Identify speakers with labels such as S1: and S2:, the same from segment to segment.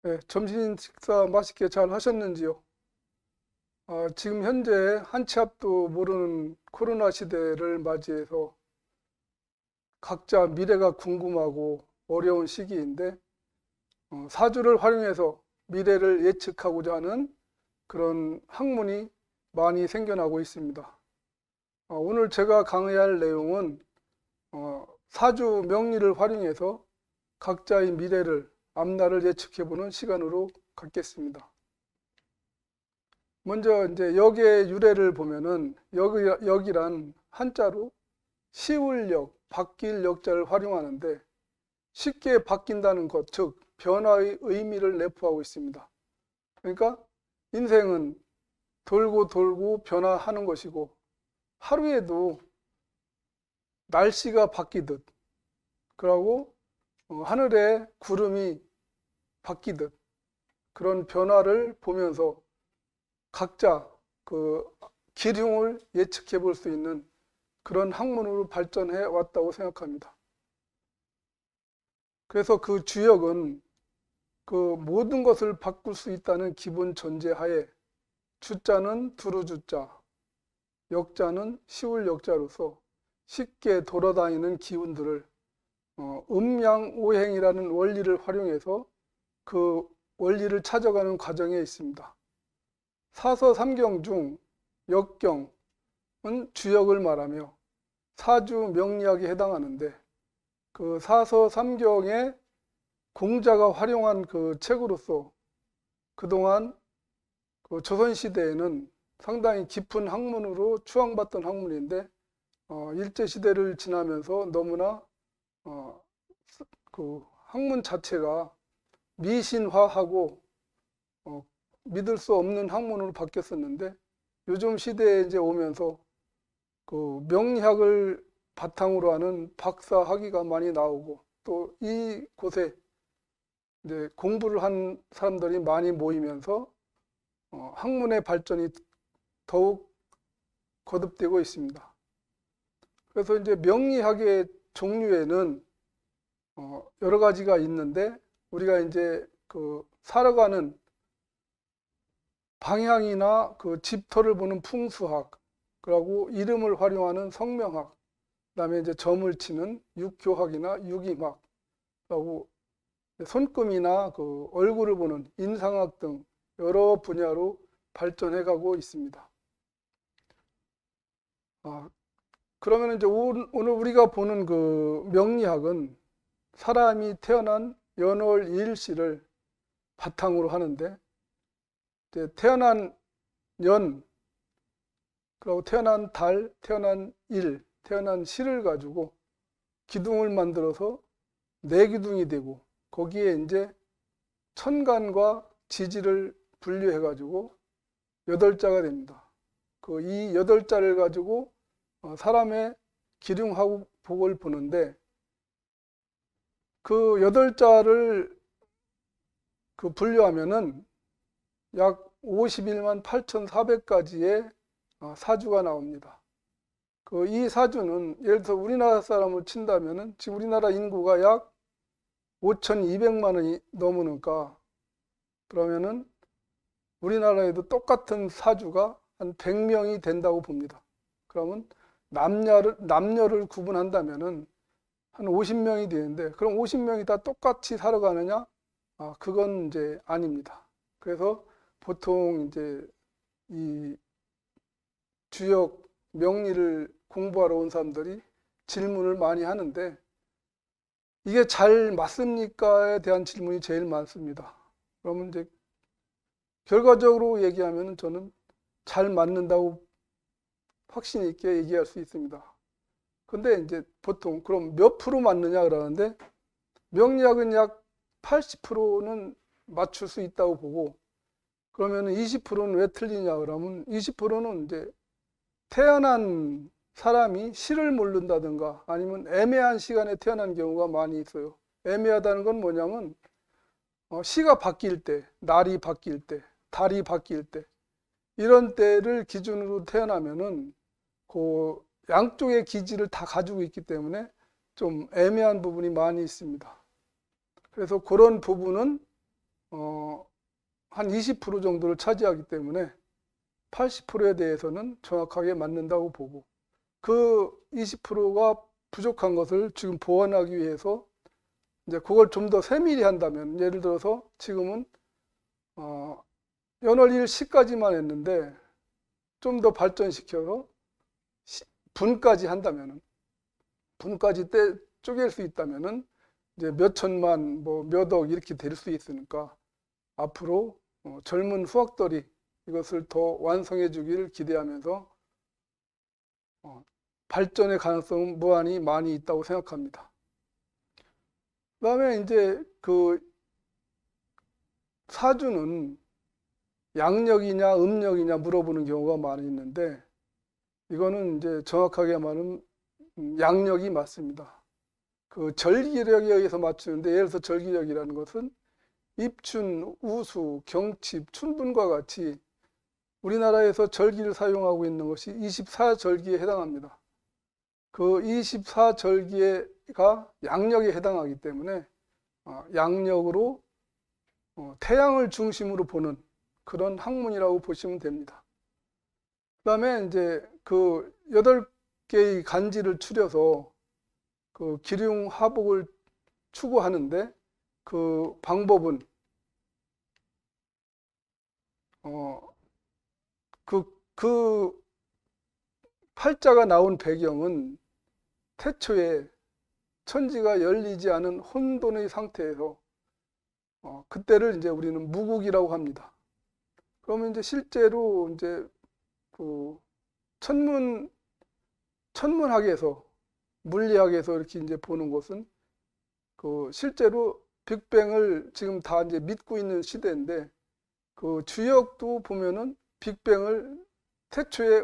S1: 네, 점심 식사 맛있게 잘 하셨는지요? 지금 현재 한 치 앞도 모르는 코로나 시대를 맞이해서 각자 미래가 궁금하고 어려운 시기인데 사주를 활용해서 미래를 예측하고자 하는 그런 학문이 많이 생겨나고 있습니다. 오늘 제가 강의할 내용은 사주 명리를 활용해서 각자의 미래를 앞날을 예측해보는 시간으로 갖겠습니다. 먼저 이제 역의 유래를 보면은 역이란 한자로 시울 역, 바뀔 역자를 활용하는데 쉽게 바뀐다는 것, 즉 변화의 의미를 내포하고 있습니다. 그러니까 인생은 돌고 돌고 변화하는 것이고 하루에도 날씨가 바뀌듯 그러고 하늘에 구름이 바뀌듯 그런 변화를 보면서 각자 그 기륭을 예측해 볼 수 있는 그런 학문으로 발전해 왔다고 생각합니다. 그래서 그 주역은 그 모든 것을 바꿀 수 있다는 기본 전제하에 주자는 두루주자, 역자는 시울 역자로서 쉽게 돌아다니는 기운들을 음양오행이라는 원리를 활용해서 그 원리를 찾아가는 과정에 있습니다. 사서삼경 중 역경은 주역을 말하며 사주 명리학에 해당하는데 그 사서삼경의 공자가 활용한 그 책으로서 그동안 그 조선시대에는 상당히 깊은 학문으로 추앙받던 학문인데 일제시대를 지나면서 너무나 그 학문 자체가 미신화하고 믿을 수 없는 학문으로 바뀌었었는데 요즘 시대에 이제 오면서 그 명리학을 바탕으로 하는 박사 학위가 많이 나오고 또 이곳에 이제 공부를 한 사람들이 많이 모이면서 학문의 발전이 더욱 거듭되고 있습니다. 그래서 이제 명리학의 종류에는 여러 가지가 있는데 우리가 이제 그 살아가는 방향이나 그 집터를 보는 풍수학, 그리고 이름을 활용하는 성명학, 그다음에 이제 점을 치는 육교학이나 육임학, 그리고 손금이나 그 얼굴을 보는 인상학 등 여러 분야로 발전해가고 있습니다. 그러면 이제 오늘 우리가 보는 그 명리학은 사람이 태어난 연월 일시를 바탕으로 하는데 이제 태어난 년, 그리고 태어난 달, 태어난 일, 태어난 시를 가지고 기둥을 만들어서 내기둥이 되고 거기에 이제 천간과 지지를 분류해 가지고 8자가 됩니다. 그 이 8자를 가지고 사람의 기륭하고 복을 보는데 그 8자를 그 분류하면은 약 51만 8,400가지의 사주가 나옵니다. 그 이 사주는 예를 들어서 우리나라 사람을 친다면은 지금 우리나라 인구가 약 5,200만 원이 넘으니까 그러면은 우리나라에도 똑같은 사주가 한 100명이 된다고 봅니다. 그러면 남녀를 구분한다면은 한 50명이 되는데 그럼 50명이 다 똑같이 살아가느냐? 그건 이제 아닙니다. 그래서 보통 이제 이 주역 명리를 공부하러 온 사람들이 질문을 많이 하는데 이게 잘 맞습니까에 대한 질문이 제일 많습니다. 그러면 이제 결과적으로 얘기하면 저는 잘 맞는다고 확신 있게 얘기할 수 있습니다. 근데 이제 보통 그럼 몇 프로 맞느냐 그러는데 명리학은 약 80%는 맞출 수 있다고 보고 그러면 20%는 왜 틀리냐 그러면 20%는 이제 태어난 사람이 시를 모른다든가 아니면 애매한 시간에 태어난 경우가 많이 있어요. 애매하다는 건 뭐냐면 시가 바뀔 때, 날이 바뀔 때, 달이 바뀔 때 이런 때를 기준으로 태어나면은 그 양쪽의 기질을 다 가지고 있기 때문에 좀 애매한 부분이 많이 있습니다. 그래서 그런 부분은 한 20% 정도를 차지하기 때문에 80%에 대해서는 정확하게 맞는다고 보고, 그 20%가 부족한 것을 지금 보완하기 위해서 이제 그걸 좀 더 세밀히 한다면, 예를 들어서 지금은 연월 1 시까지만 했는데 좀 더 발전시켜서 분까지 한다면은, 분까지 쪼갤 수 있다면은 이제 몇 천만, 뭐 몇 억 이렇게 될 수 있으니까 앞으로 젊은 후학들이 이것을 더 완성해 주기를 기대하면서 발전의 가능성은 무한히 많이 있다고 생각합니다. 그 다음에 이제 그 사주는 양력이냐 음력이냐 물어보는 경우가 많이 있는데, 이거는 이제 정확하게 말하면 양력이 맞습니다. 그 절기력에 의해서 맞추는데, 예를 들어서 절기력이라는 것은 입춘, 우수, 경칩, 춘분과 같이 우리나라에서 절기를 사용하고 있는 것이 24절기에 해당합니다. 그 24절기가 양력에 해당하기 때문에 양력으로 태양을 중심으로 보는 그런 학문이라고 보시면 됩니다. 그 다음에 이제 그 8개의 간지를 추려서 그 기륭화복을 추구하는데, 그 방법은 그 팔자가 나온 배경은 태초에 천지가 열리지 않은 혼돈의 상태에서 그때를 이제 우리는 무국이라고 합니다. 그러면 이제 실제로 이제 그 천문학에서, 물리학에서 이렇게 이제 보는 것은 그 실제로 빅뱅을 지금 다 이제 믿고 있는 시대인데, 그 주역도 보면은 빅뱅을 태초에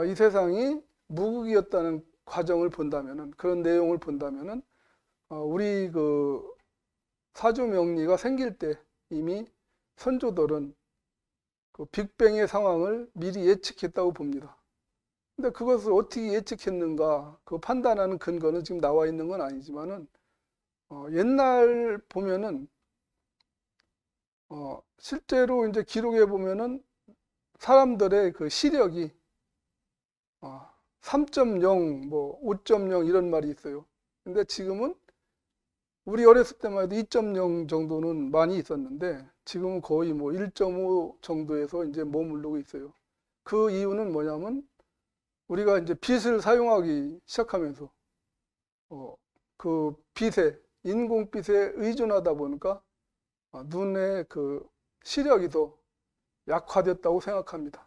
S1: 이 세상이 무국이었다는 과정을 본다면은, 그런 내용을 본다면은 우리 그 사주 명리가 생길 때 이미 선조들은 그 빅뱅의 상황을 미리 예측했다고 봅니다. 근데 그것을 어떻게 예측했는가, 그 판단하는 근거는 지금 나와 있는 건 아니지만은 옛날 보면은 실제로 이제 기록에 보면은 사람들의 그 시력이 3.0, 뭐 5.0 이런 말이 있어요. 근데 지금은 우리 어렸을 때만 해도 2.0 정도는 많이 있었는데, 지금은 거의 뭐 1.5 정도에서 이제 머무르고 있어요. 그 이유는 뭐냐면, 우리가 이제 빛을 사용하기 시작하면서 그 빛에, 인공빛에 의존하다 보니까 눈의 그 시력이 더 약화됐다고 생각합니다.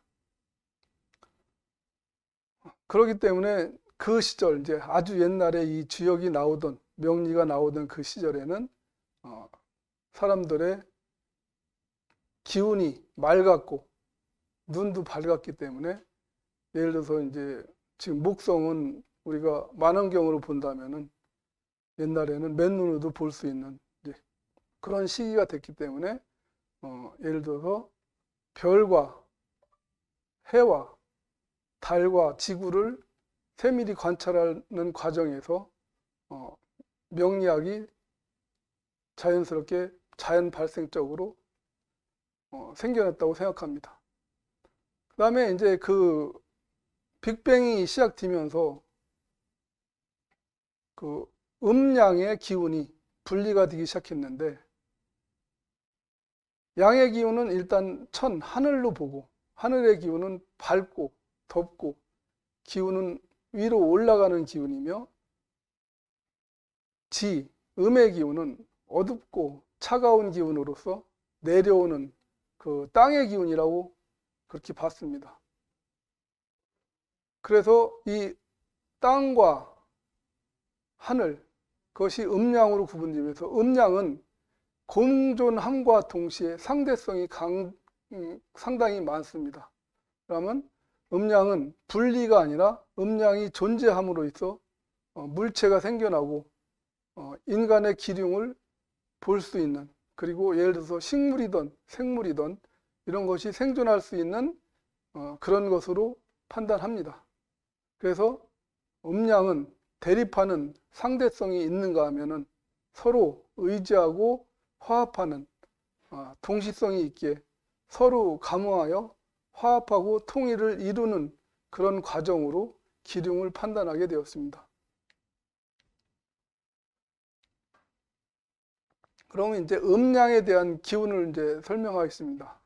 S1: 그렇기 때문에 그 시절, 이제 아주 옛날에 이 주역이 나오던, 명리가 나오던 그 시절에는 사람들의 기운이 맑았고 눈도 밝았기 때문에, 예를 들어서 이제 지금 목성은 우리가 만원경으로 본다면은 옛날에는 맨눈으로도 볼 수 있는 이제 그런 시기가 됐기 때문에 예를 들어서 별과 해와 달과 지구를 세밀히 관찰하는 과정에서 명리학이 자연스럽게 자연 발생적으로 생겨났다고 생각합니다. 그 다음에 이제 그 빅뱅이 시작되면서 그 음양의 기운이 분리가 되기 시작했는데, 양의 기운은 일단 하늘로 보고, 하늘의 기운은 밝고 덥고 기운은 위로 올라가는 기운이며, 음의 기운은 어둡고 차가운 기운으로서 내려오는 그 땅의 기운이라고 그렇게 봤습니다. 그래서 이 땅과 하늘, 그것이 음양으로 구분되면서, 음양은 공존함과 동시에 상대성이 상당히 많습니다. 그러면 음양은 분리가 아니라 음양이 존재함으로 있어 물체가 생겨나고 인간의 기륭을 볼 수 있는, 그리고 예를 들어서 식물이든 생물이든 이런 것이 생존할 수 있는 그런 것으로 판단합니다. 그래서 음양은 대립하는 상대성이 있는가 하면은 서로 의지하고 화합하는 동시성이 있게 서로 감응하여 화합하고 통일을 이루는 그런 과정으로 기륭을 판단하게 되었습니다. 그러면 이제 음양에 대한 기운을 이제 설명하겠습니다.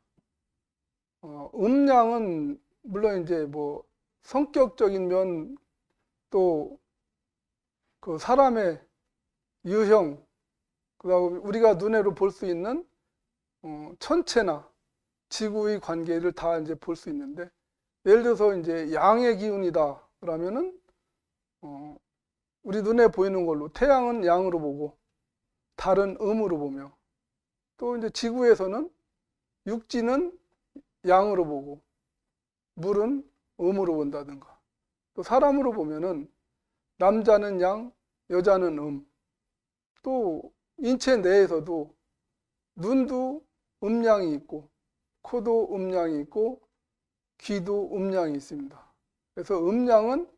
S1: 음양은 물론 이제 뭐 성격적인 면, 또 그 사람의 유형, 그다음에 우리가 눈으로 볼 수 있는 천체나 지구의 관계를 다 이제 볼 수 있는데, 예를 들어서 이제 양의 기운이다 그러면은 우리 눈에 보이는 걸로 태양은 양으로 보고 달은 음으로 보며, 또 이제 지구에서는 육지는 양으로 보고 물은 음으로 본다든가, 또 사람으로 보면은 남자는 양, 여자는 또 인체 내에서도 눈도 음양이 있고 코도 음양이 있고 귀도 음양이 있습니다. 그래서 음양은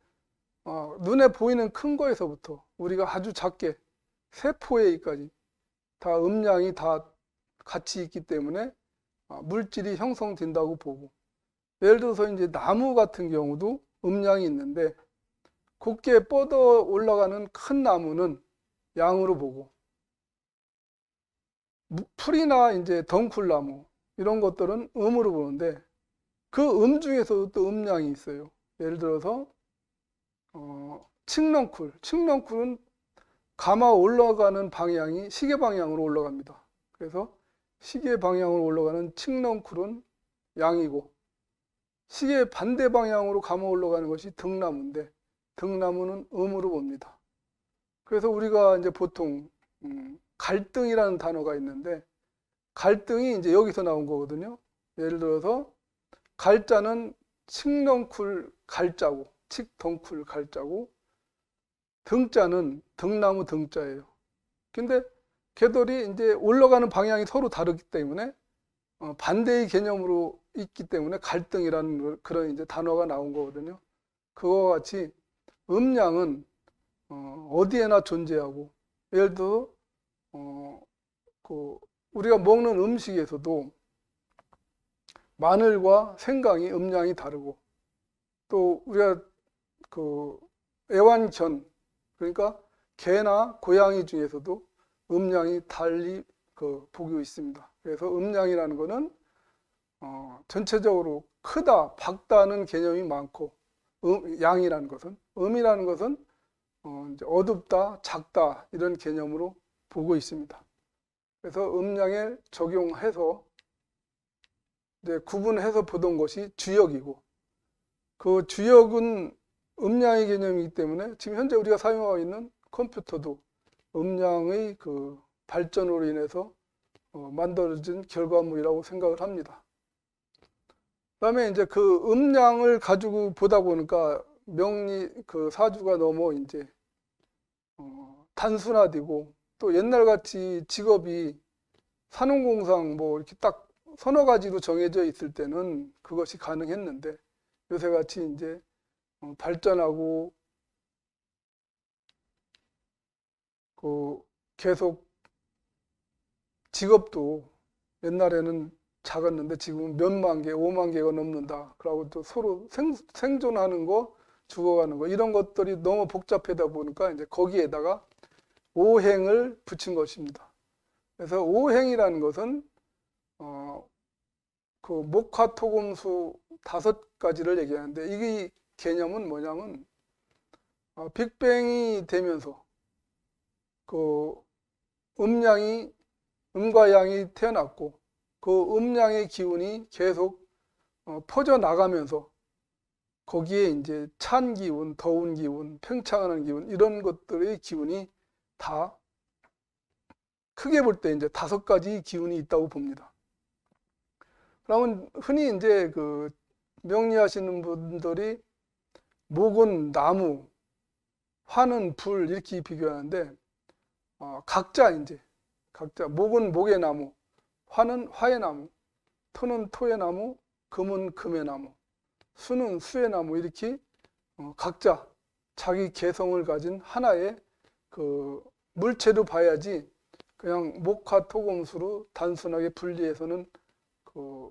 S1: 눈에 보이는 큰 거에서부터 우리가 아주 작게 세포에까지 다 음양이 다 같이 있기 때문에 물질이 형성된다고 보고, 예를 들어서 이제 나무 같은 경우도 음양이 있는데, 곱게 뻗어 올라가는 큰 나무는 양으로 보고, 풀이나 이제 덩쿨나무 이런 것들은 음으로 보는데, 그 중에서도 또 음양이 있어요. 예를 들어서 칡넝쿨은 감아 올라가는 방향이 시계 방향으로 올라갑니다. 그래서 시계 방향으로 올라가는 칡넝쿨은 양이고, 시계 반대 방향으로 감아 올라가는 것이 등나무인데, 등나무는 음으로 봅니다. 그래서 우리가 이제 보통 갈등이라는 단어가 있는데, 갈등이 이제 여기서 나온 거거든요. 예를 들어서 갈자는 칡넝쿨 갈자고, 칡덩쿨 갈자고, 등자는 등나무 등자예요. 근데 걔들이 이제 올라가는 방향이 서로 다르기 때문에 반대의 개념으로 있기 때문에 갈등이라는 그런 이제 단어가 나온 거거든요. 그와 같이 음양은 어디에나 존재하고, 예를 들어 우리가 먹는 음식에서도 마늘과 생강이 음양이 다르고, 또 우리가 애완견, 그러니까 개나 고양이 중에서도 음양이 달리 보고 있습니다. 그래서 음양이라는 것은 전체적으로 크다, 작다는 개념이 많고, 양이라는 것은, 음이라는 것은 이제 어둡다, 작다 이런 개념으로 보고 있습니다. 그래서 음양에 적용해서 이제 구분해서 보던 것이 주역이고, 그 주역은 음양의 개념이기 때문에 지금 현재 우리가 사용하고 있는 컴퓨터도 음양의 그 발전으로 인해서 만들어진 결과물이라고 생각을 합니다. 그다음에 이제 그 음양을 가지고 보다 보니까 그 사주가 너무 이제 단순화되고, 또 옛날같이 직업이 산업공상 뭐 이렇게 딱 서너 가지로 정해져 있을 때는 그것이 가능했는데, 요새같이 이제 발전하고 계속 직업도 옛날에는 작았는데 지금은 몇만 개, 5만 개가 넘는다. 그러고 또 서로 생존하는 거, 죽어가는 거, 이런 것들이 너무 복잡하다 보니까 이제 거기에다가 오행을 붙인 것입니다. 그래서 오행이라는 것은 그 목화토금수 5가지를 얘기하는데, 이게 개념은 뭐냐면 빅뱅이 되면서 그 음과 양이 태어났고, 그 음양의 기운이 계속 퍼져 나가면서 거기에 이제 찬 기운, 더운 기운, 팽창하는 기운, 이런 것들의 기운이 다 크게 볼 때 이제 5가지 기운이 있다고 봅니다. 그러면 흔히 이제 그 명리하시는 분들이 목은 나무, 화는 불 이렇게 비교하는데, 각자 목은 목의 나무, 화는 화의 나무, 토는 토의 나무, 금은 금의 나무, 수는 수의 나무, 이렇게 각자 자기 개성을 가진 하나의 그 물체로 봐야지 그냥 목화 토금수로 단순하게 분리해서는 그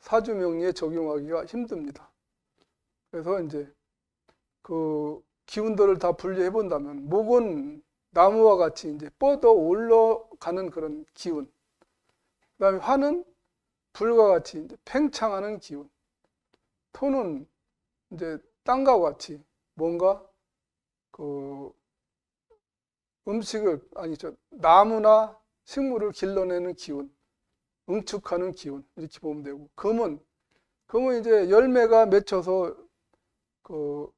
S1: 사주명리에 적용하기가 힘듭니다. 그래서 이제 그 기운들을 다 분리해 본다면 목은 나무와 같이 이제 뻗어 올라가는 그런 기운, 그다음에 화는 불과 같이 이제 팽창하는 기운, 토는 이제 땅과 같이 뭔가 그 나무나 식물을 길러내는 기운, 응축하는 기운, 이렇게 보면 되고, 금은 이제 열매가 맺혀서 그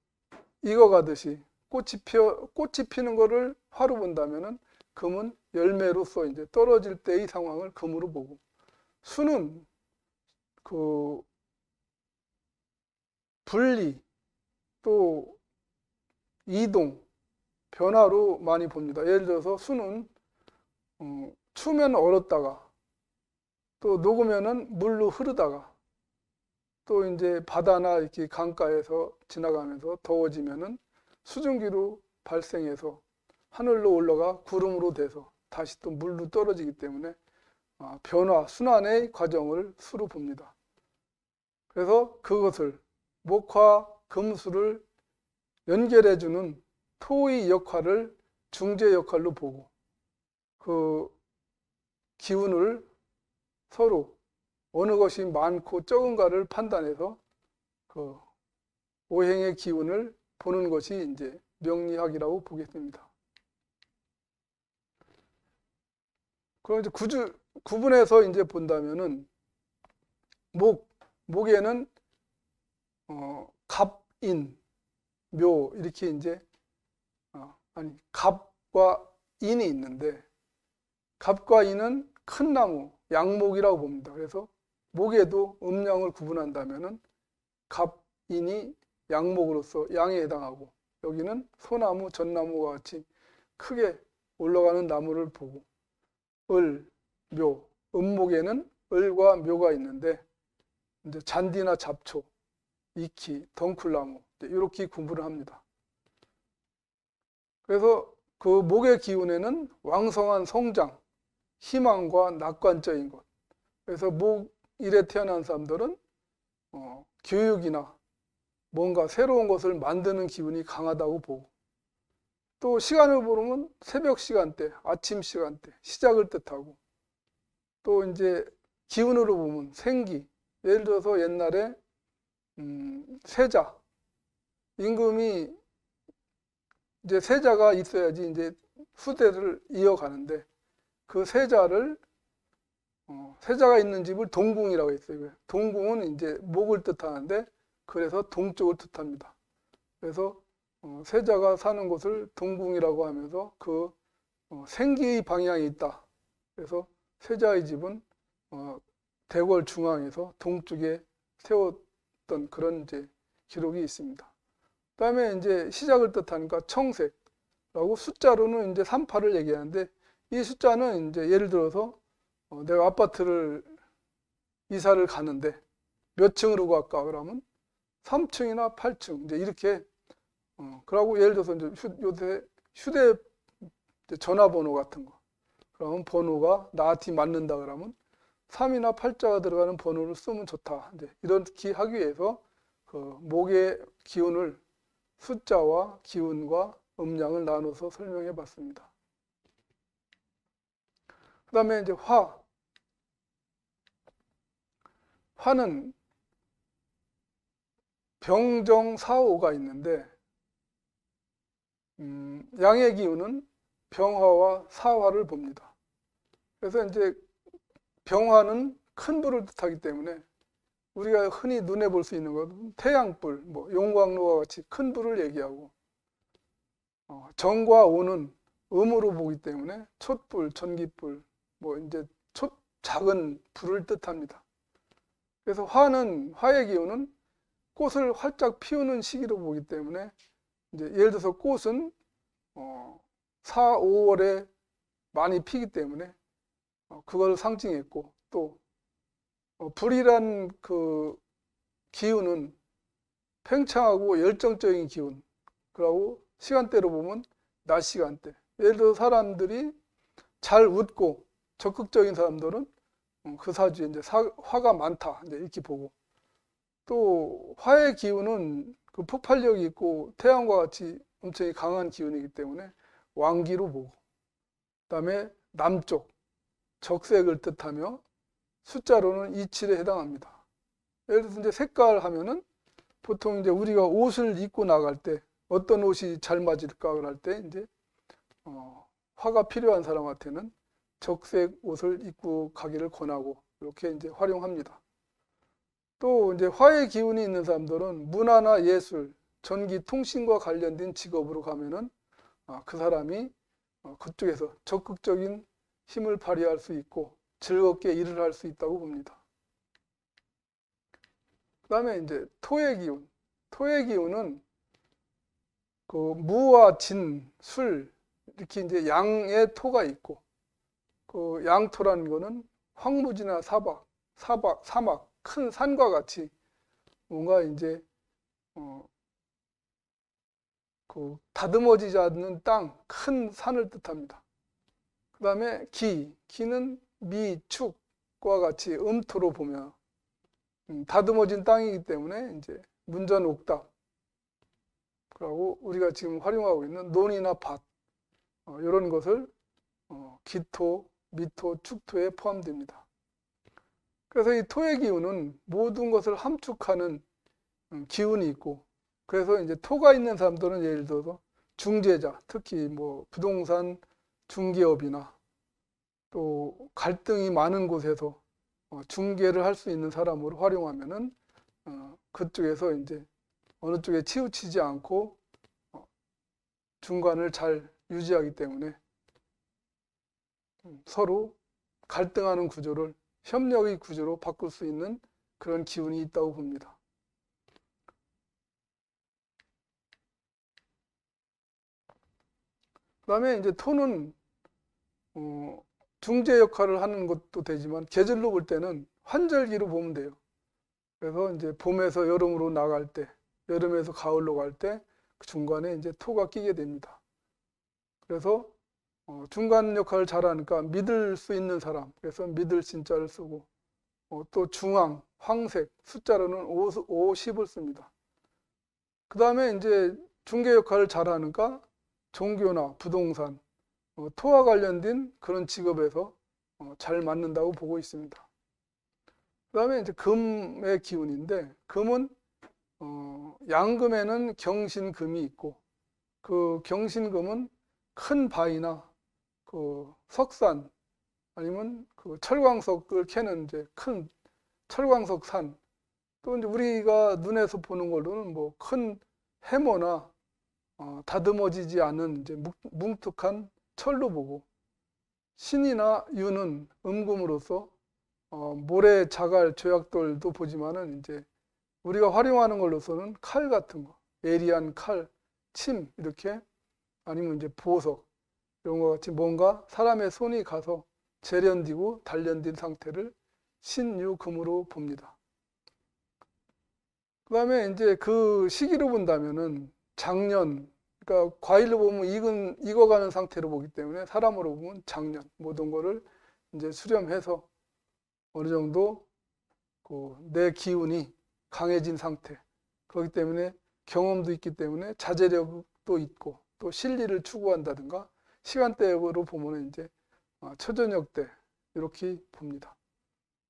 S1: 익어가듯이 꽃이 피는 거를 화로 본다면은 금은 열매로서 이제 떨어질 때의 상황을 금으로 보고, 수는 그 분리 또 이동 변화로 많이 봅니다. 예를 들어서 수는 추면 얼었다가 또 녹으면은 물로 흐르다가 또 이제 바다나 이렇게 강가에서 지나가면서 더워지면은 수증기로 발생해서 하늘로 올라가 구름으로 돼서 다시 또 물로 떨어지기 때문에 변화, 순환의 과정을 수로 봅니다. 그래서 그것을 목화, 금수를 연결해주는 토의 역할을 중재 역할로 보고, 그 기운을 서로 어느 것이 많고 적은가를 판단해서 그 오행의 기운을 보는 것이 이제 명리학이라고 보겠습니다. 그럼 이제 구분해서 이제 본다면은 목에는 갑인, 묘 이렇게 이제 갑과 인이 있는데, 갑과 인은 큰 나무, 양목이라고 봅니다. 그래서 목에도 음양을 구분한다면은 갑인이 양목으로서 양에 해당하고, 여기는 소나무, 전나무와 같이 크게 올라가는 나무를 보고, 묘, 음목에는 을과 묘가 있는데 이제 잔디나 잡초, 이키, 덩쿨나무 이렇게 구분을 합니다. 그래서 그 목의 기운에는 왕성한 성장, 희망과 낙관적인 것. 그래서 목일에 태어난 사람들은 교육이나 뭔가 새로운 것을 만드는 기운이 강하다고 보고, 또 시간을 보면 새벽 시간대, 아침 시간대, 시작을 뜻하고, 또 이제 기운으로 보면 생기, 예를 들어서 옛날에 세자, 임금이 이제 세자가 있어야지 이제 후대를 이어가는데, 그 세자가 있는 집을 동궁이라고 했어요. 동궁은 이제 목을 뜻하는데, 그래서 동쪽을 뜻합니다. 그래서 세자가 사는 곳을 동궁이라고 하면서 그 생기의 방향이 있다. 그래서 세자의 집은 대궐 중앙에서 동쪽에 세웠던 그런 이제 기록이 있습니다. 그다음에 이제 시작을 뜻하니까 청색라고, 숫자로는 이제 38을 얘기하는데, 이 숫자는 이제 예를 들어서 내가 아파트를 이사를 가는데 몇 층으로 갈까 그러면 3층이나 8층 이제 이렇게, 그러고 예를 들어서 이제 요새 휴대 전화번호 같은 거, 그러면 번호가 나한테 맞는다 그러면 3이나 8자가 들어가는 번호를 쓰면 좋다. 이제 이렇게 하기 위해서 그 목의 기운을 숫자와 기운과 음양을 나눠서 설명해 봤습니다. 그 다음에 이제 화는 병정사오가 있는데, 양의 기운은 병화와 사화를 봅니다. 그래서 이제 병화는 큰 불을 뜻하기 때문에 우리가 흔히 눈에 볼 수 있는 것은 태양불, 뭐 용광로와 같이 큰 불을 얘기하고, 정과 오는 음으로 보기 때문에 촛불, 전기불, 뭐 이제 작은 불을 뜻합니다. 그래서 화의 기운은 꽃을 활짝 피우는 시기로 보기 때문에, 이제 예를 들어서 꽃은 4, 5월에 많이 피기 때문에 그걸 상징했고, 또 불이란 그 기운은 팽창하고 열정적인 기운, 그리고 시간대로 보면 낮 시간대. 예를 들어 사람들이 잘 웃고 적극적인 사람들은 그 사주에 이제 화가 많다 이제 이렇게 보고, 또 화의 기운은 그 폭발력이 있고 태양과 같이 엄청 강한 기운이기 때문에 왕기로 보고, 그다음에 남쪽 적색을 뜻하며 숫자로는 27에 해당합니다. 예를 들어서 이제 색깔 하면은 보통 이제 우리가 옷을 입고 나갈 때 어떤 옷이 잘 맞을까 할 때 이제 화가 필요한 사람한테는 적색 옷을 입고 가기를 권하고 이렇게 이제 활용합니다. 또 이제 화의 기운이 있는 사람들은 문화나 예술, 전기, 통신과 관련된 직업으로 가면은 그 사람이 그쪽에서 적극적인 힘을 발휘할 수 있고 즐겁게 일을 할 수 있다고 봅니다. 그 다음에 이제 토의 기운. 토의 기운은 그 무와 진, 술 이렇게 이제 양의 토가 있고, 그 양토라는 거는 황무지나 사막, 큰 산과 같이 뭔가 이제 그 다듬어지지 않는 땅, 큰 산을 뜻합니다. 그 다음에 기는 미, 축과 같이 음토로 보면 다듬어진 땅이기 때문에 이제 문전옥답, 그리고 우리가 지금 활용하고 있는 논이나 밭 이런 것을 기토, 미토, 축토에 포함됩니다. 그래서 이 토의 기운은 모든 것을 함축하는 기운이 있고, 그래서 이제 토가 있는 사람들은 예를 들어서 중재자, 특히 뭐 부동산 중개업이나 또 갈등이 많은 곳에서 중개를 할 수 있는 사람으로 활용하면은 그쪽에서 이제 어느 쪽에 치우치지 않고 중간을 잘 유지하기 때문에 서로 갈등하는 구조를 협력의 구조로 바꿀 수 있는 그런 기운이 있다고 봅니다. 그 다음에 이제 토는 중재 역할을 하는 것도 되지만 계절로 볼 때는 환절기로 보면 돼요. 그래서 이제 봄에서 여름으로 나갈 때, 여름에서 가을로 갈 때 그 중간에 이제 토가 끼게 됩니다. 그래서 중간 역할을 잘하니까 믿을 수 있는 사람, 그래서 믿을 신자를 쓰고, 또 중앙, 황색, 숫자로는 50을 씁니다. 그 다음에 이제 중개 역할을 잘하니까 종교나 부동산, 토와 관련된 그런 직업에서 잘 맞는다고 보고 있습니다. 그 다음에 이제 금의 기운인데, 금은 양금에는 경신금이 있고, 그 경신금은 큰 바위나 그 석산 아니면 그 철광석을 캐는 이제 큰 철광석 산, 또 이제 우리가 눈에서 보는 걸로는 뭐 큰 해머나 다듬어지지 않은 이제 뭉툭한 철로 보고, 신이나 유는 음금으로서 모래, 자갈, 조약돌도 보지만은 이제 우리가 활용하는 걸로서는 칼 같은 거, 예리한 칼, 침 이렇게, 아니면 이제 보석 이런 것 같이 뭔가 사람의 손이 가서 재련되고 단련된 상태를 신유금으로 봅니다. 그 다음에 이제 그 시기로 본다면은 작년, 그러니까 과일로 보면 익어가는 상태로 보기 때문에 사람으로 보면 작년, 모든 거를 이제 수렴해서 어느 정도 내 기운이 강해진 상태, 그렇기 때문에 경험도 있기 때문에 자제력도 있고, 또 실리를 추구한다든가 시간대로 보면 이제 초저녁 때 이렇게 봅니다.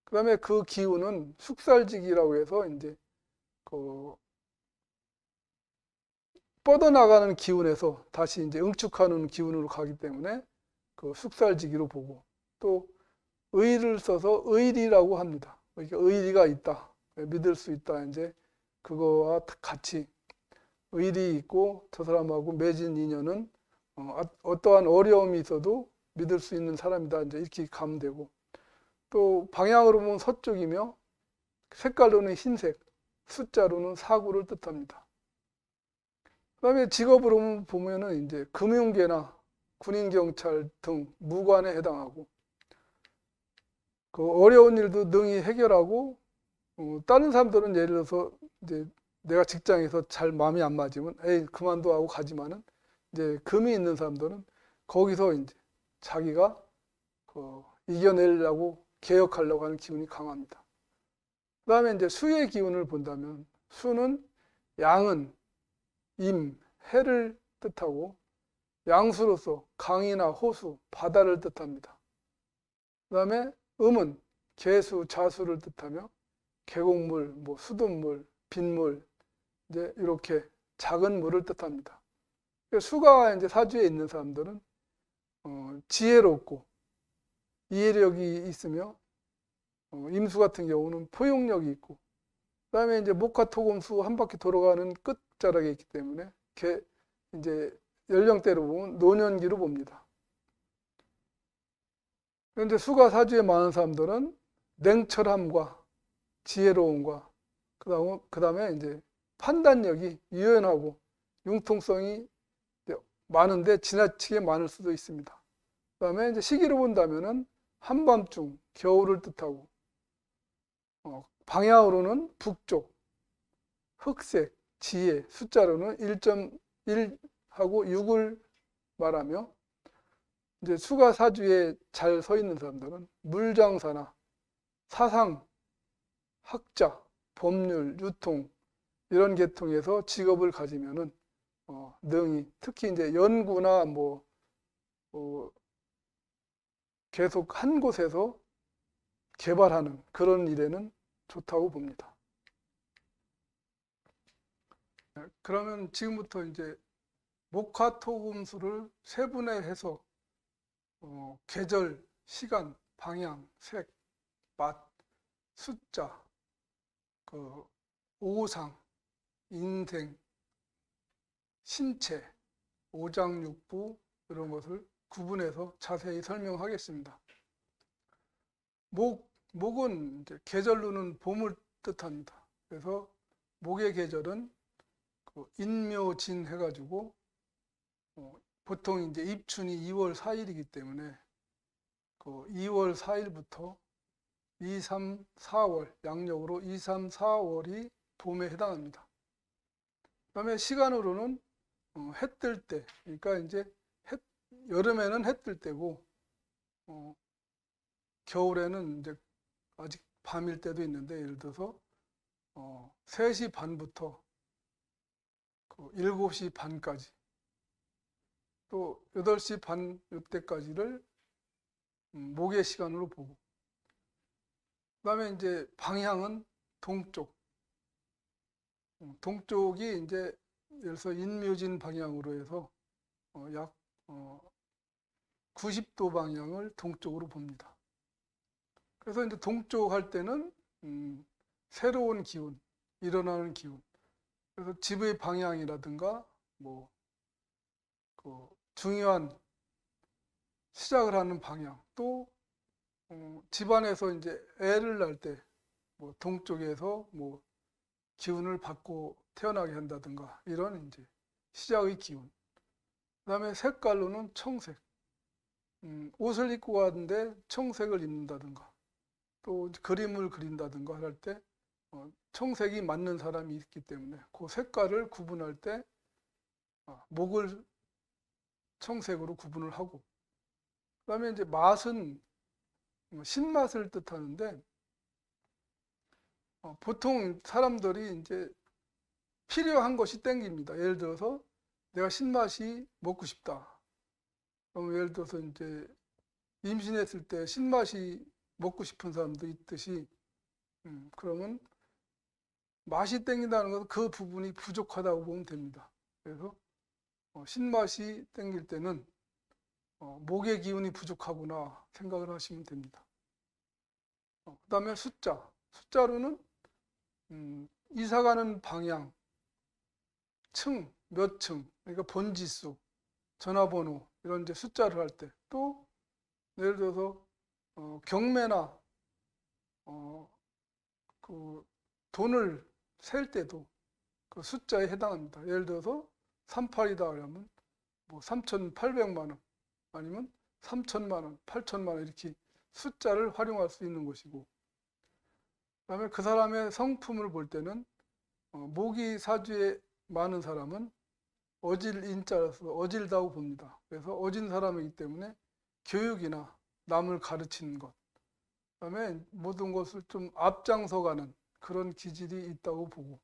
S1: 그 다음에 그 기운은 숙살직이라고 해서 이제 뻗어나가는 기운에서 다시 이제 응축하는 기운으로 가기 때문에 그 숙살지기로 보고, 또 의를 써서 의리라고 합니다. 그러니까 의리가 있다, 믿을 수 있다, 이제 그거와 같이 의리 있고 저 사람하고 맺은 인연은 어떠한 어려움이 있어도 믿을 수 있는 사람이다, 이제 이렇게 가면 되고, 또 방향으로 보면 서쪽이며 색깔로는 흰색, 숫자로는 49를 뜻합니다. 그 다음에 직업으로 보면은 이제 금융계나 군인, 경찰 등 무관에 해당하고, 그 어려운 일도 능히 해결하고, 다른 사람들은 예를 들어서 이제 내가 직장에서 잘 마음이 안 맞으면 에이 그만둬 하고 가지만은, 이제 금이 있는 사람들은 거기서 이제 자기가 이겨내려고 개혁하려고 하는 기운이 강합니다. 그 다음에 이제 수의 기운을 본다면 수는 양은 임, 해를 뜻하고 양수로서 강이나 호수, 바다를 뜻합니다. 그 다음에 음은 개수, 자수를 뜻하며 계곡물, 뭐 수돗물, 빗물, 이제 이렇게 작은 물을 뜻합니다. 수가 이제 사주에 있는 사람들은 지혜롭고 이해력이 있으며 임수 같은 경우는 포용력이 있고, 그다음에 이제 목화토금수 한 바퀴 돌아가는 끝자락에 있기 때문에 이제 연령대로 보면 노년기로 봅니다. 그런데 수가 사주에 많은 사람들은 냉철함과 지혜로움과 그다음에 이제 판단력이 유연하고 융통성이 많은데 지나치게 많을 수도 있습니다. 그다음에 이제 시기로 본다면은 한밤중, 겨울을 뜻하고, 방향으로는 북쪽, 흑색, 지혜, 숫자로는 1.1하고 6을 말하며, 이제 수가 사주에 잘 서 있는 사람들은 물장사나 사상, 학자, 법률, 유통 이런 계통에서 직업을 가지면은 능히 특히 이제 연구나 계속 한 곳에서 개발하는 그런 일에는 좋다고 봅니다. 그러면 지금부터 이제 목화토금수를 세분화해서 계절, 시간, 방향, 색, 맛, 숫자, 오상, 인생, 신체, 오장육부 이런 것을 구분해서 자세히 설명하겠습니다. 목은 이제 계절로는 봄을 뜻합니다. 그래서 목의 계절은 인묘진 해가지고 보통 이제 입춘이 2월 4일이기 때문에 2월 4일부터 2, 3, 4월 양력으로 2, 3, 4월이 봄에 해당합니다. 그다음에 시간으로는 해 뜰 때, 그러니까 이제 여름에는 해 뜰 때고 겨울에는 이제 아직 밤일 때도 있는데, 예를 들어서 3시 반부터 7시 반까지, 또 8시 반 이때까지를 목의 시간으로 보고, 그다음에 이제 방향은 동쪽. 동쪽이 이제 예를 들어서 인묘진 방향으로 해서 약 90도 방향을 동쪽으로 봅니다. 그래서 이제 동쪽 할 때는 새로운 기운, 일어나는 기운. 그래서 집의 방향이라든가 중요한 시작을 하는 방향, 또 집안에서 이제 애를 낳을 때 동쪽에서 기운을 받고 태어나게 한다든가 이런 이제 시작의 기운. 그다음에 색깔로는 청색. 옷을 입고 가는데 청색을 입는다든가, 또 그림을 그린다든가 할 때 청색이 맞는 사람이 있기 때문에 그 색깔을 구분할 때 목을 청색으로 구분을 하고, 그다음에 이제 맛은 신맛을 뜻하는데, 보통 사람들이 이제 필요한 것이 땡깁니다. 예를 들어서 내가 신맛이 먹고 싶다. 그럼 예를 들어서 이제 임신했을 때 신맛이 먹고 싶은 사람도 있듯이, 그러면 맛이 땡긴다는 것은 그 부분이 부족하다고 보면 됩니다. 그래서 신맛이 땡길 때는 목의 기운이 부족하구나 생각을 하시면 됩니다. 그 다음에 숫자로는 이사 가는 방향, 몇 층, 그러니까 번지수, 전화번호 이런 이제 숫자를 할 때, 또 예를 들어서 경매나 돈을 셀 때도 그 숫자에 해당합니다. 예를 들어서 38이다 그러면 3,800만 원, 아니면 3,000만 원, 8,000만 원 이렇게 숫자를 활용할 수 있는 것이고, 그다음에 그 사람의 성품을 볼 때는 목이 사주에 많은 사람은 어질 인자라서 어질다고 봅니다. 그래서 어진 사람이기 때문에 교육이나 남을 가르치는 것, 그다음에 모든 것을 좀 앞장서가는 그런 기질이 있다고 보고,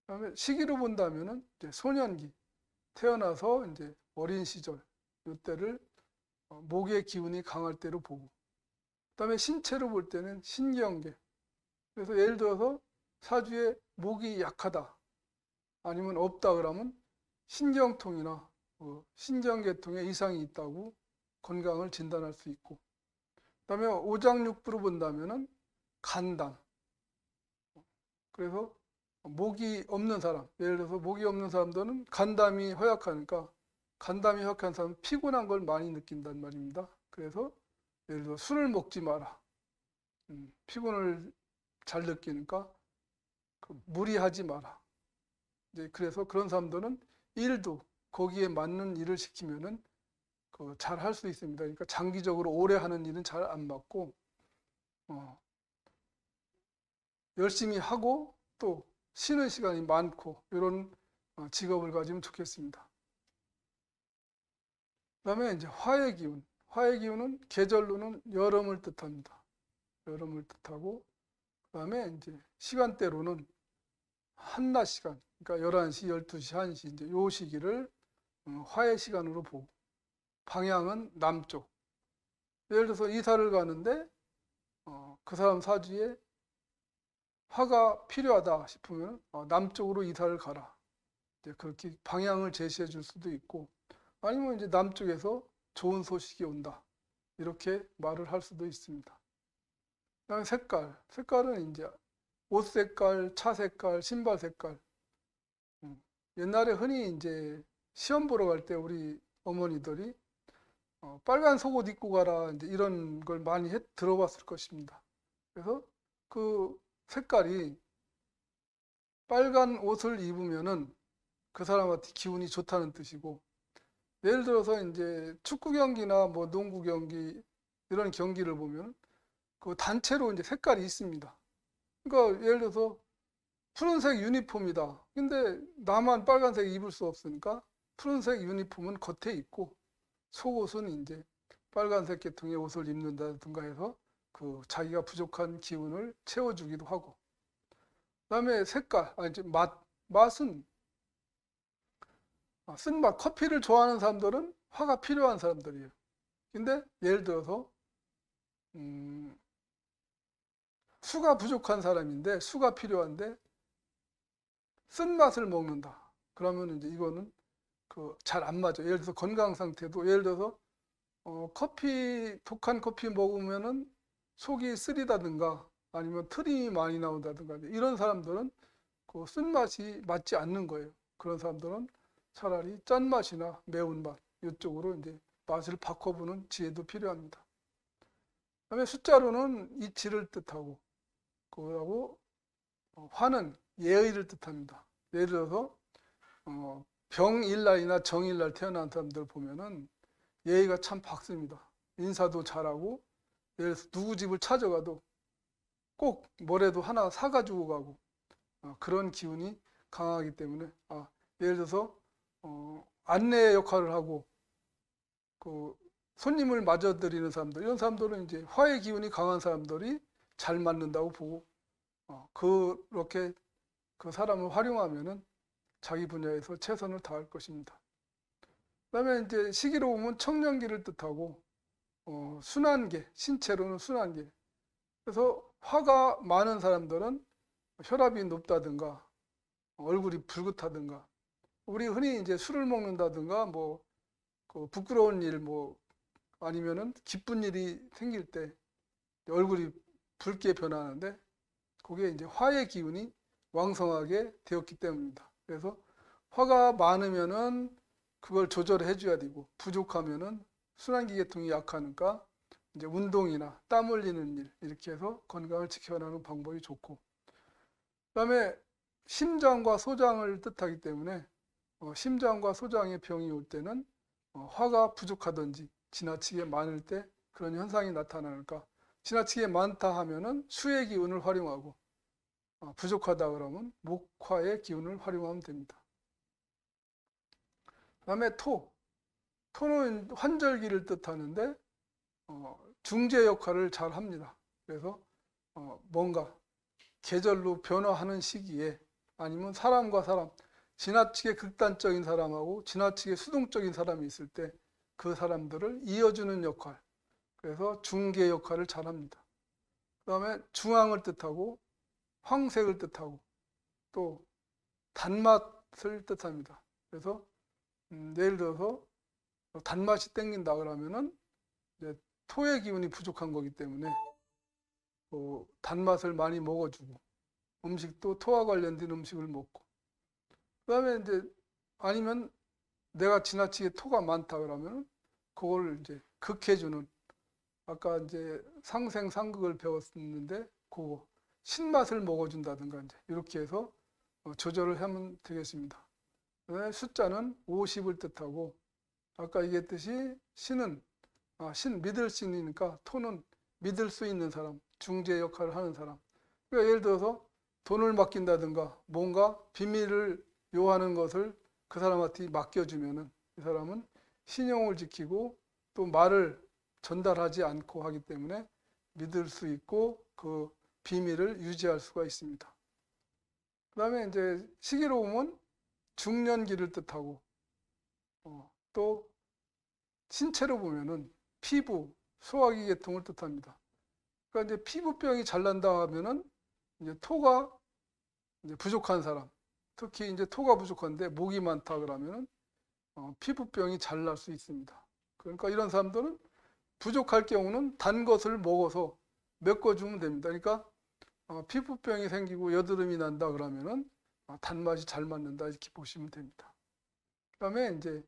S1: 그다음에 시기로 본다면은 이제 소년기, 태어나서 이제 어린 시절 이때를 목의 기운이 강할 때로 보고, 그다음에 신체로 볼 때는 신경계. 그래서 예를 들어서 사주에 목이 약하다 아니면 없다 그러면 신경통이나 신경계통에 이상이 있다고 건강을 진단할 수 있고, 그다음에 오장육부로 본다면은 간담. 그래서 목이 없는 사람, 예를 들어서 목이 없는 사람들은 간담이 허약하니까, 간담이 허약한 사람은 피곤한 걸 많이 느낀단 말입니다. 그래서 예를 들어 술을 먹지 마라. 피곤을 잘 느끼니까 무리하지 마라. 이제 그래서 그런 사람들은 일도 거기에 맞는 일을 시키면은 잘 할 수 있습니다. 그러니까 장기적으로 오래 하는 일은 잘 안 맞고, 열심히 하고 또 쉬는 시간이 많고 이런 직업을 가지면 좋겠습니다. 그다음에 이제 화의 기운. 화의 기운은 계절로는 여름을 뜻합니다. 여름을 뜻하고, 그다음에 이제 시간대로는 한낮 시간, 그러니까 11시, 12시, 1시 이제 요 시기를 화의 시간으로 보고, 방향은 남쪽. 예를 들어서 이사를 가는데 그 사람 사주에 화가 필요하다 싶으면 남쪽으로 이사를 가라. 이제 그렇게 방향을 제시해 줄 수도 있고, 아니면 이제 남쪽에서 좋은 소식이 온다. 이렇게 말을 할 수도 있습니다. 그다음에 색깔. 색깔은 이제 옷 색깔, 차 색깔, 신발 색깔. 옛날에 흔히 이제 시험 보러 갈 때 우리 어머니들이 빨간 속옷 입고 가라 이제 이런 걸 많이 들어봤을 것입니다. 그래서 그 색깔이 빨간 옷을 입으면은 그 사람한테 기운이 좋다는 뜻이고, 예를 들어서 이제 축구 경기나 뭐 농구 경기 이런 경기를 보면 그 단체로 이제 색깔이 있습니다. 그러니까 예를 들어서 푸른색 유니폼이다. 근데 나만 빨간색 입을 수 없으니까 푸른색 유니폼은 겉에 입고 속옷은 이제 빨간색 계통의 옷을 입는다든가 해서 그 자기가 부족한 기운을 채워주기도 하고, 그다음에 색깔, 이제 맛은 쓴맛, 커피를 좋아하는 사람들은 화가 필요한 사람들이에요. 근데 예를 들어서 수가 부족한 사람인데 수가 필요한데 쓴맛을 먹는다. 그러면 이제 이거는 잘 안 맞아요. 예를 들어서 건강 상태도 예를 들어서 독한 커피 먹으면은 속이 쓰리다든가 아니면 트림이 많이 나온다든가 이런 사람들은 그 쓴맛이 맞지 않는 거예요. 그런 사람들은 차라리 짠맛이나 매운맛 이쪽으로 이제 맛을 바꿔보는 지혜도 필요합니다. 그다음에 숫자로는 이치를 뜻하고, 그거하고 화는 예의를 뜻합니다. 예를 들어서 병일날이나 정일날 태어난 사람들 보면은 예의가 참 박습니다. 인사도 잘하고, 예를 들어서 누구 집을 찾아가도 꼭 뭐라도 하나 사가지고 가고, 그런 기운이 강하기 때문에 예를 들어서 안내 역할을 하고 그 손님을 맞아들이는 사람들, 이런 사람들은 이제 화의 기운이 강한 사람들이 잘 맞는다고 보고, 그렇게 그 사람을 활용하면은 자기 분야에서 최선을 다할 것입니다. 그다음에 이제 시기로 보면 청년기를 뜻하고, 순환계, 신체로는 순환계. 그래서 화가 많은 사람들은 혈압이 높다든가 얼굴이 붉다든가, 우리 흔히 이제 술을 먹는다든가 그 부끄러운 일 아니면은 기쁜 일이 생길 때 얼굴이 붉게 변하는데, 그게 이제 화의 기운이 왕성하게 되었기 때문입니다. 그래서 화가 많으면은 그걸 조절해 줘야 되고, 부족하면은 순환기 계통이 약하니까 이제 운동이나 땀 흘리는 일 이렇게 해서 건강을 지켜나가는 방법이 좋고, 그다음에 심장과 소장을 뜻하기 때문에 심장과 소장의 병이 올 때는 화가 부족하든지 지나치게 많을 때 그런 현상이 나타나니까, 지나치게 많다 하면은 수의 기운을 활용하고, 부족하다 그러면 목화의 기운을 활용하면 됩니다. 그 다음에 토는 환절기를 뜻하는데, 중재 역할을 잘 합니다. 그래서 뭔가 계절로 변화하는 시기에 아니면 사람과 사람, 지나치게 극단적인 사람하고 지나치게 수동적인 사람이 있을 때 그 사람들을 이어주는 역할, 그래서 중개 역할을 잘 합니다. 그 다음에 중앙을 뜻하고 황색을 뜻하고 또 단맛을 뜻합니다. 그래서 예를 들어서 단맛이 땡긴다 그러면은 이제 토의 기운이 부족한 거기 때문에 단맛을 많이 먹어주고 음식도 토와 관련된 음식을 먹고 그다음에 이제 아니면 내가 지나치게 토가 많다 그러면 그걸 이제 극해주는 아까 이제 상생상극을 배웠었는데 그거 신맛을 먹어준다든가 이제 이렇게 해서 조절을 하면 되겠습니다. 숫자는 50을 뜻하고 아까 얘기했듯이 신은 신 믿을 신이니까 토는 믿을 수 있는 사람, 중재 역할을 하는 사람. 그러니까 예를 들어서 돈을 맡긴다든가 뭔가 비밀을 요하는 것을 그 사람한테 맡겨주면은 이 사람은 신용을 지키고 또 말을 전달하지 않고 하기 때문에 믿을 수 있고 그 비밀을 유지할 수가 있습니다. 그 다음에 이제 시기로 보면 중년기를 뜻하고 또 신체로 보면은 피부, 소화기 계통을 뜻합니다. 그러니까 이제 피부병이 잘 난다 하면은 이제 토가 이제 부족한 사람, 특히 이제 토가 부족한데 목이 많다 그러면은 피부병이 잘 날 수 있습니다. 그러니까 이런 사람들은 부족할 경우는 단 것을 먹어서 메꿔주면 됩니다. 그러니까 피부병이 생기고 여드름이 난다 그러면은 단맛이 잘 맞는다 이렇게 보시면 됩니다. 그다음에 이제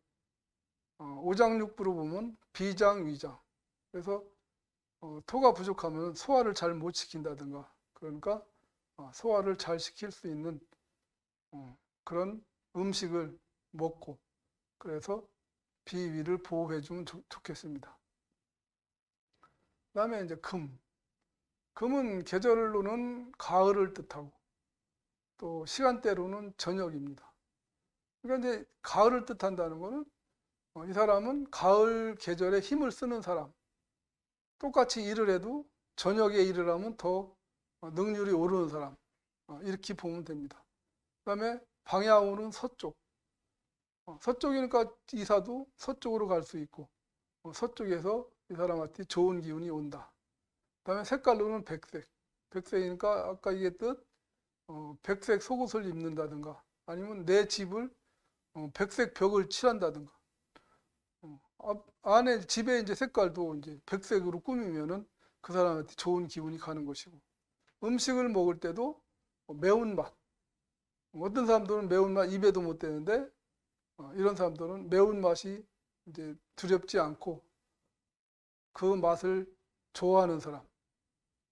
S1: 오장육부로 보면 비장, 위장. 그래서 토가 부족하면 소화를 잘 못 시킨다든가 그러니까 소화를 잘 시킬 수 있는 그런 음식을 먹고 그래서 비위를 보호해 주면 좋겠습니다. 그 다음에 이제 금. 금은 계절로는 가을을 뜻하고 또 시간대로는 저녁입니다. 그러니까 이제 가을을 뜻한다는 것은 이 사람은 가을 계절에 힘을 쓰는 사람. 똑같이 일을 해도 저녁에 일을 하면 더 능률이 오르는 사람. 이렇게 보면 됩니다. 그 다음에 방향으로는 서쪽. 서쪽이니까 이사도 서쪽으로 갈 수 있고 서쪽에서 이 사람한테 좋은 기운이 온다. 그 다음에 색깔로는 백색. 백색이니까 아까 얘기했듯 백색 속옷을 입는다든가 아니면 내 집을 백색 벽을 칠한다든가 안에 집에 이제 색깔도 이제 백색으로 꾸미면은 그 사람한테 좋은 기운이 가는 것이고 음식을 먹을 때도 매운맛 어떤 사람들은 매운맛 입에도 못 대는데 이런 사람들은 매운맛이 이제 두렵지 않고 그 맛을 좋아하는 사람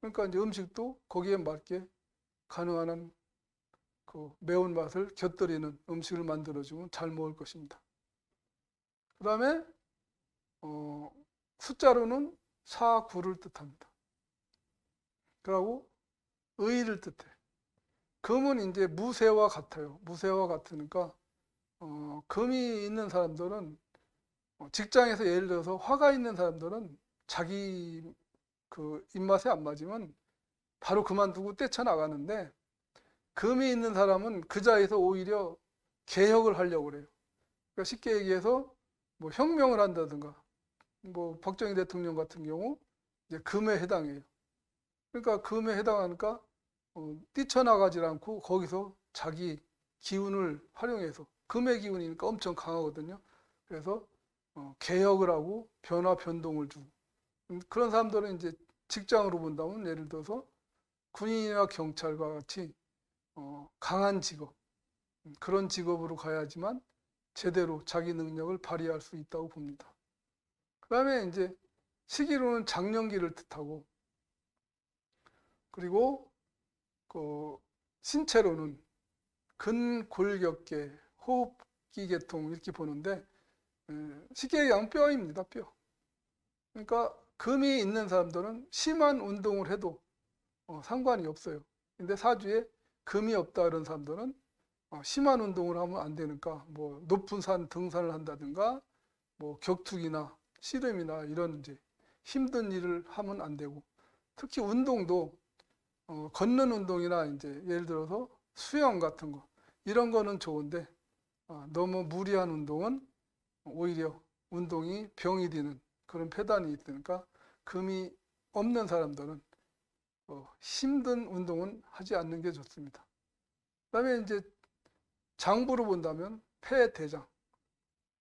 S1: 그러니까 이제 음식도 거기에 맞게 가능한 그 매운맛을 곁들이는 음식을 만들어주면 잘 먹을 것입니다. 그 다음에 숫자로는 4, 9를 뜻합니다. 그리고 의를 뜻해. 금은 이제 무쇠와 같아요. 무쇠와 같으니까 금이 있는 사람들은 직장에서 예를 들어서 화가 있는 사람들은 자기 그 입맛에 안 맞으면 바로 그만두고 뛰쳐나가는데 금이 있는 사람은 그 자리에서 오히려 개혁을 하려고 그래요. 그러니까 쉽게 얘기해서 뭐 혁명을 한다든가 뭐 박정희 대통령 같은 경우 이제 금에 해당해요. 그러니까 금에 해당하니까 뛰쳐나가지 않고 거기서 자기 기운을 활용해서 금의 기운이니까 엄청 강하거든요. 그래서 개혁을 하고 변화 변동을 주고 그런 사람들은 이제 직장으로 본다면 예를 들어서 군인이나 경찰과 같이 강한 직업 그런 직업으로 가야지만 제대로 자기 능력을 발휘할 수 있다고 봅니다. 그 다음에 이제 시기로는 장년기를 뜻하고 그리고 그 신체로는 근골격계, 호흡기 계통 이렇게 보는데 쉽게 얘기하면 뼈입니다. 뼈. 그러니까 금이 있는 사람들은 심한 운동을 해도 상관이 없어요. 근데 사주에 금이 없다 그런 사람들은 심한 운동을 하면 안 되니까 뭐 높은 산 등산을 한다든가 뭐 격투기나 씨름이나 이런 이제 힘든 일을 하면 안 되고, 특히 운동도 걷는 운동이나 이제 예를 들어서 수영 같은 거 이런 거는 좋은데 너무 무리한 운동은 오히려 운동이 병이 되는 그런 폐단이 있으니까 금이 없는 사람들은 힘든 운동은 하지 않는 게 좋습니다. 그다음에 이제 장부로 본다면 폐, 대장.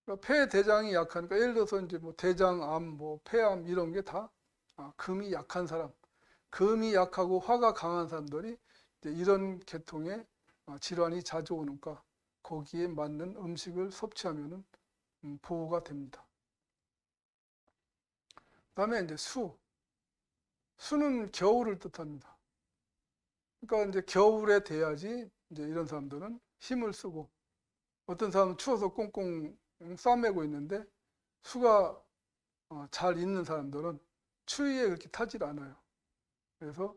S1: 그러니까 폐, 대장이 약하니까 예를 들어서 이제 뭐 대장암, 뭐 폐암 이런 게 다 금이 약한 사람, 금이 약하고 화가 강한 사람들이 이제 이런 계통의 질환이 자주 오니까 거기에 맞는 음식을 섭취하면은 보호가 됩니다. 그다음에 이제 수는 겨울을 뜻합니다. 그러니까 이제 겨울에 돼야지 이제 이런 사람들은 힘을 쓰고, 어떤 사람은 추워서 꽁꽁 싸매고 있는데 수가 잘 있는 사람들은 추위에 그렇게 타질 않아요. 그래서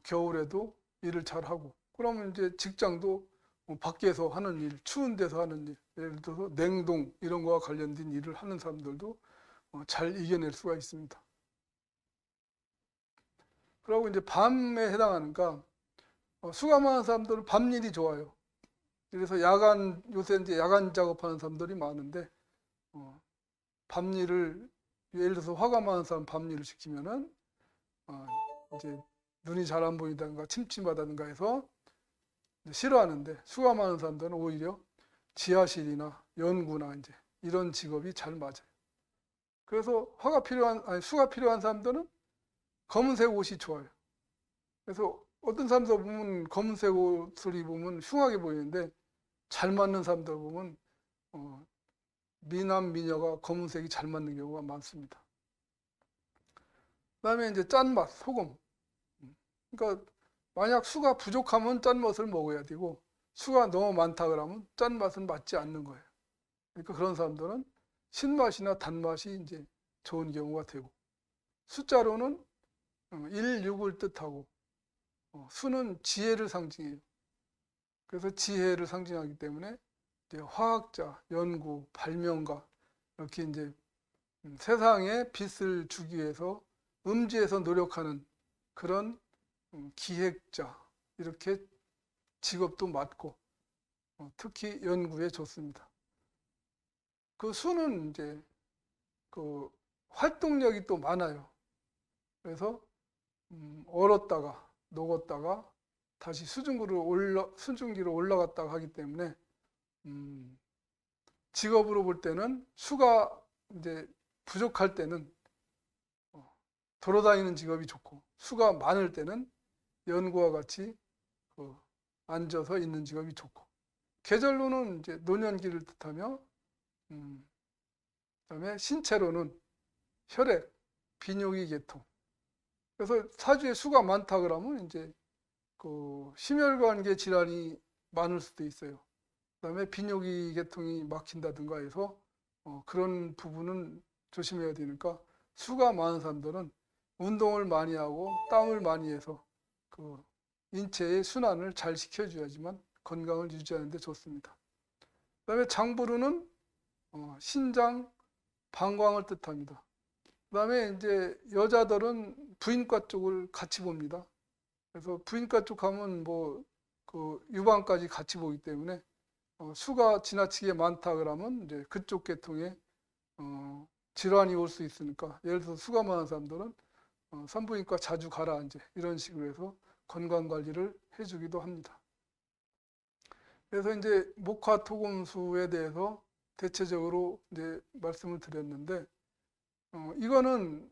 S1: 겨울에도 일을 잘 하고, 그러면 이제 직장도 밖에서 하는 일, 추운 데서 하는 일, 예를 들어서 냉동 이런 거와 관련된 일을 하는 사람들도 잘 이겨낼 수가 있습니다. 그리고 이제 밤에 해당하니까 수가 많은 사람들은 밤일이 좋아요. 그래서 요새 이제 야간 작업하는 사람들이 많은데 밤일을 예를 들어서 화가 많은 사람 밤일을 시키면은 이제 눈이 잘 안 보인다든가 침침하다든가 해서 싫어하는데, 수가 많은 사람들은 오히려 지하실이나 연구나 이제 이런 직업이 잘 맞아요. 그래서 수가 필요한 사람들은 검은색 옷이 좋아요. 그래서 어떤 사람들 보면 검은색 옷을 입으면 흉하게 보이는데 잘 맞는 사람들 보면 미남 미녀가 검은색이 잘 맞는 경우가 많습니다. 그다음에 이제 짠맛, 소금. 그러니까 만약 수가 부족하면 짠맛을 먹어야 되고, 수가 너무 많다 그러면 짠맛은 맞지 않는 거예요. 그러니까 그런 사람들은 신맛이나 단맛이 이제 좋은 경우가 되고, 숫자로는 1, 6을 뜻하고, 수는 지혜를 상징해요. 그래서 지혜를 상징하기 때문에 이제 화학자, 연구, 발명가 이렇게 이제 세상에 빛을 주기 위해서 음지에서 노력하는 그런 기획자, 이렇게 직업도 맡고 특히 연구에 좋습니다. 그 수는 이제 그 활동력이 또 많아요. 그래서 얼었다가 녹았다가 다시 수증기로 올라갔다가 하기 때문에 직업으로 볼 때는 수가 이제 부족할 때는 돌아다니는 직업이 좋고, 수가 많을 때는 연구와 같이 앉아서 있는 직업이 좋고, 계절로는 이제 노년기를 뜻하며, 그다음에 신체로는 혈액, 비뇨기 계통. 그래서 사주에 수가 많다 그러면 이제 심혈관계 질환이 많을 수도 있어요. 그다음에 비뇨기 계통이 막힌다든가 해서 그런 부분은 조심해야 되니까, 수가 많은 사람들은 운동을 많이 하고 땀을 많이 해서 인체의 순환을 잘 시켜줘야지만 건강을 유지하는 데 좋습니다. 그다음에 장부르는 신장, 방광을 뜻합니다. 그다음에 이제 여자들은 부인과 쪽을 같이 봅니다. 그래서 부인과 쪽 하면 유방까지 같이 보기 때문에 수가 지나치게 많다 그러면 이제 그쪽 계통에 질환이 올 수 있으니까, 예를 들어서 수가 많은 사람들은 산부인과 자주 가라 이제 이런 식으로 해서 건강 관리를 해주기도 합니다. 그래서 이제 목화토금수에 대해서 대체적으로 이제 말씀을 드렸는데, 이거는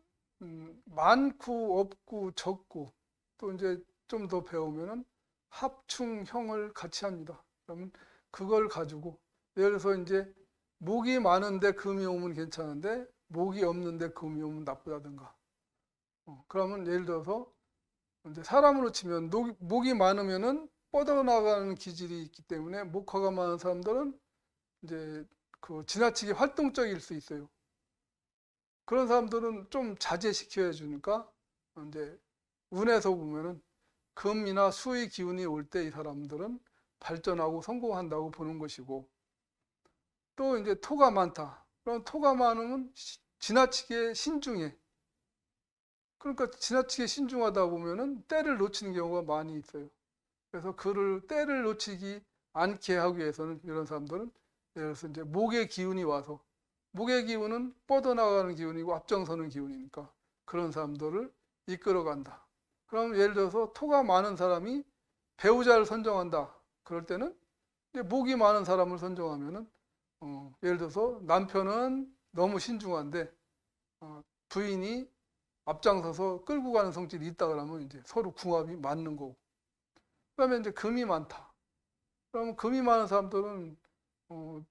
S1: 많고 없고 적고, 또 이제 좀 더 배우면은 합충형을 같이 합니다. 그러면 그걸 가지고 예를 들어서 이제 목이 많은데 금이 오면 괜찮은데 목이 없는데 금이 오면 나쁘다든가. 그러면 예를 들어서 이제 사람으로 치면 목이 많으면은 뻗어나가는 기질이 있기 때문에 목화가 많은 사람들은 이제 지나치게 활동적일 수 있어요. 그런 사람들은 좀 자제시켜야 주니까 이제 운에서 보면은 금이나 수의 기운이 올 때 이 사람들은 발전하고 성공한다고 보는 것이고, 또 이제 토가 많다. 그럼 토가 많으면 지나치게 신중해. 그러니까 지나치게 신중하다 보면은 때를 놓치는 경우가 많이 있어요. 그래서 그를 때를 놓치지 않게 하기 위해서는 이런 사람들은 예를 들어서 이제 목의 기운이 와서 목의 기운은 뻗어나가는 기운이고 앞장서는 기운이니까 그런 사람들을 이끌어간다. 그럼 예를 들어서 토가 많은 사람이 배우자를 선정한다. 그럴 때는 이제 목이 많은 사람을 선정하면은 예를 들어서 남편은 너무 신중한데 부인이 앞장서서 끌고 가는 성질이 있다 그러면 이제 서로 궁합이 맞는 거고. 그다음에 이제 금이 많다. 그러면 금이 많은 사람들은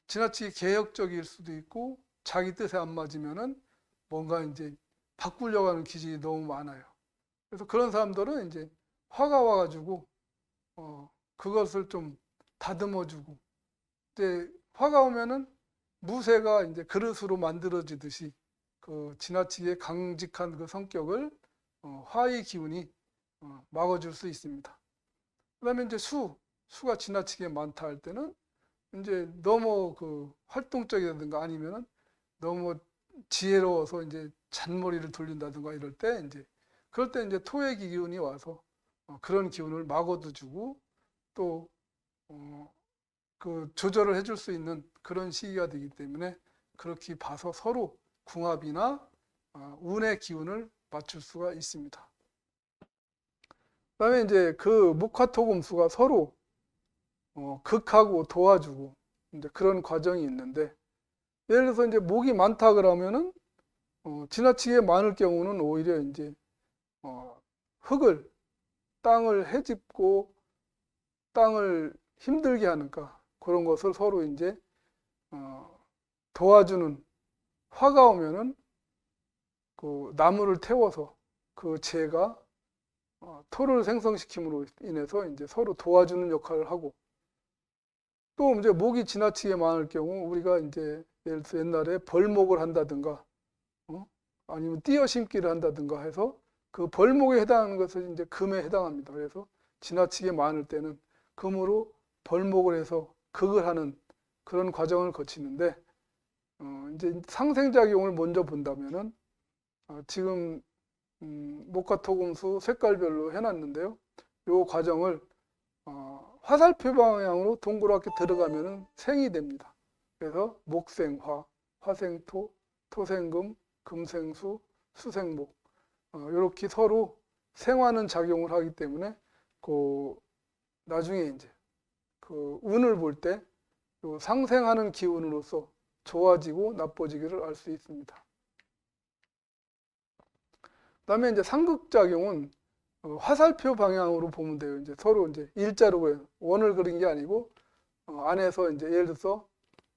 S1: 지나치게 개혁적일 수도 있고 자기 뜻에 안 맞으면은 뭔가 이제 바꾸려고 하는 기질이 너무 많아요. 그래서 그런 사람들은 이제 화가 와가지고 그것을 좀 다듬어주고 이제 화가 오면은 무쇠가 이제 그릇으로 만들어지듯이 그 지나치게 강직한 그 성격을 화의 기운이 막아줄 수 있습니다. 그다음에 이제 수가 지나치게 많다 할 때는 이제 너무 그 활동적이라든가 아니면은 너무 지혜로워서 이제 잔머리를 돌린다든가 이럴 때 이제 그럴 때 이제 토의 기운이 와서 그런 기운을 막아도 주고 또 그 조절을 해줄 수 있는 그런 시기가 되기 때문에 그렇게 봐서 서로 궁합이나 운의 기운을 맞출 수가 있습니다. 그다음에 이제 그 목화토금수가 서로 극하고 도와주고 이제 그런 과정이 있는데 예를 들어서 이제 목이 많다 그러면은 지나치게 많을 경우는 오히려 이제 땅을 헤집고 땅을 힘들게 하니까 그런 것을 서로 이제 도와주는 화가 오면은 그 나무를 태워서 그 재가 토를 생성시킴으로 인해서 이제 서로 도와주는 역할을 하고 또 이제 목이 지나치게 많을 경우 우리가 이제 예를 들어 옛날에 벌목을 한다든가 아니면 띄어 심기를 한다든가 해서 그 벌목에 해당하는 것은 이제 금에 해당합니다. 그래서 지나치게 많을 때는 금으로 벌목을 해서 극을 하는 그런 과정을 거치는데 이제 상생작용을 먼저 본다면은 지금 목화토금수 색깔별로 해놨는데요. 이 과정을 화살표 방향으로 동그랗게 들어가면은 생이 됩니다. 그래서 목생화, 화생토, 토생금, 금생수, 수생목 이렇게 서로 생화는 작용을 하기 때문에 그 나중에 이제 그 운을 볼 때 상생하는 기운으로서 좋아지고 나빠지기를 알 수 있습니다. 그다음에 이제 상극작용은 화살표 방향으로 보면 돼요. 이제 서로 이제 일자로 원을 그린 게 아니고 안에서 이제 예를 들어서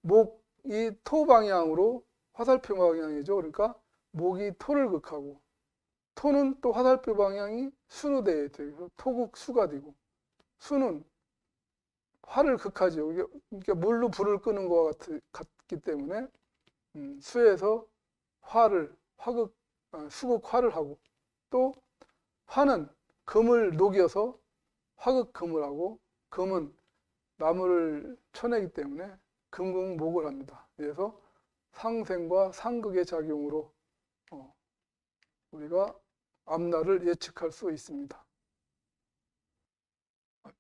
S1: 목이 토 방향으로 화살표 방향이죠. 그러니까 목이 토를 극하고 토는 또 화살표 방향이 수로 되어 있어요. 토극 수가 되고 수는 화를 극하죠. 이게 물로 불을 끄는 것과 같기 때문에 수에서 수극화를 하고 또 화는 금을 녹여서 화극금을 하고 금은 나무를 쳐내기 때문에 금극목을 합니다. 그래서 상생과 상극의 작용으로 우리가 앞날을 예측할 수 있습니다.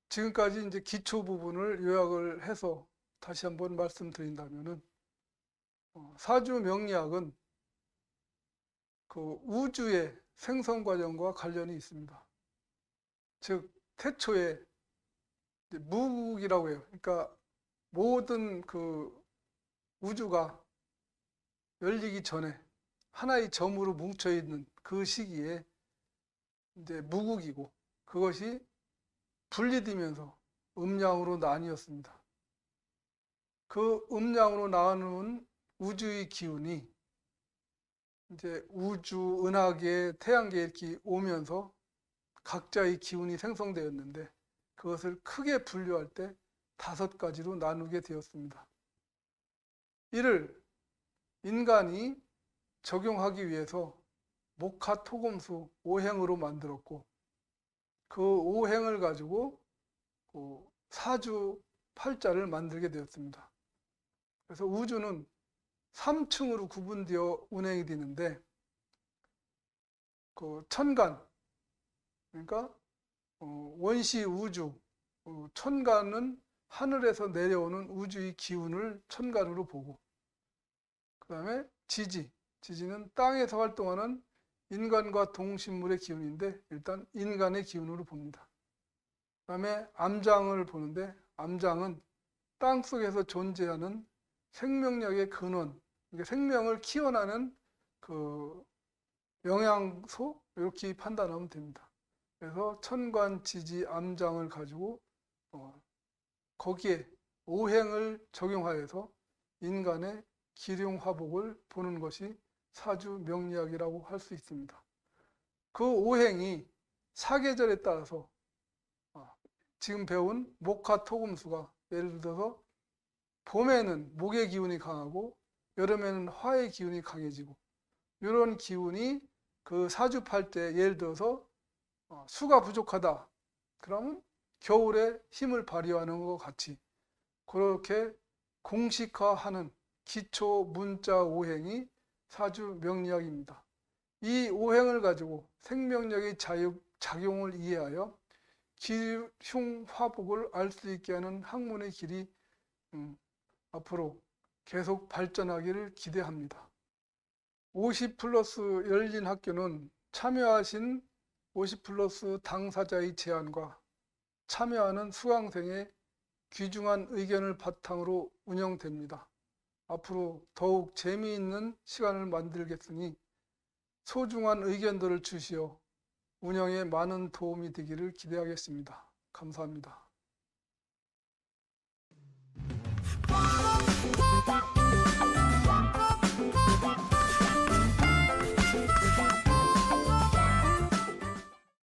S1: 지금까지 이제 기초 부분을 요약을 해서 다시 한번 말씀드린다면은 사주 명리학은 그 우주의 생성 과정과 관련이 있습니다. 즉 태초에 무국이라고 해요. 그러니까 모든 그 우주가 열리기 전에 하나의 점으로 뭉쳐 있는 그 시기에 이제 무국이고 그것이 분리되면서 음양으로 나뉘었습니다. 그 음양으로 나누는 우주의 기운이 이제 우주, 은하계, 태양계 이렇게 오면서 각자의 기운이 생성되었는데 그것을 크게 분류할 때 5가지로 나누게 되었습니다. 이를 인간이 적용하기 위해서 목화토금수 5행으로 만들었고 그 5행을 가지고 사주 8자를 만들게 되었습니다. 그래서 우주는 3층으로 구분되어 운행이 되는데 그 천간, 그러니까 원시 우주, 천간은 하늘에서 내려오는 우주의 기운을 천간으로 보고, 그 다음에 지지는 땅에서 활동하는 인간과 동식물의 기운인데 일단 인간의 기운으로 봅니다. 그 다음에 암장을 보는데 암장은 땅속에서 존재하는 생명력의 근원, 그러니까 생명을 키워나는 그 영양소, 이렇게 판단하면 됩니다. 그래서 천간, 지지, 암장을 가지고 거기에 오행을 적용하여서 인간의 기륭화복을 보는 것이 사주명리학이라고 할 수 있습니다. 그 오행이 사계절에 따라서 지금 배운 목화 토금수가 예를 들어서 봄에는 목의 기운이 강하고 여름에는 화의 기운이 강해지고, 이런 기운이 그 사주팔 때 예를 들어서 수가 부족하다 그러면 겨울에 힘을 발휘하는 것 같이 그렇게 공식화하는 기초 문자 오행이 사주 명리학입니다. 이 오행을 가지고 생명력의 작용을 이해하여 기흉화복을 알 수 있게 하는 학문의 길이 앞으로 계속 발전하기를 기대합니다. 50+ 열린 학교는 참여하신 50+ 당사자의 제안과 참여하는 수강생의 귀중한 의견을 바탕으로 운영됩니다. 앞으로 더욱 재미있는 시간을 만들겠으니 소중한 의견들을 주시어 운영에 많은 도움이 되기를 기대하겠습니다. 감사합니다.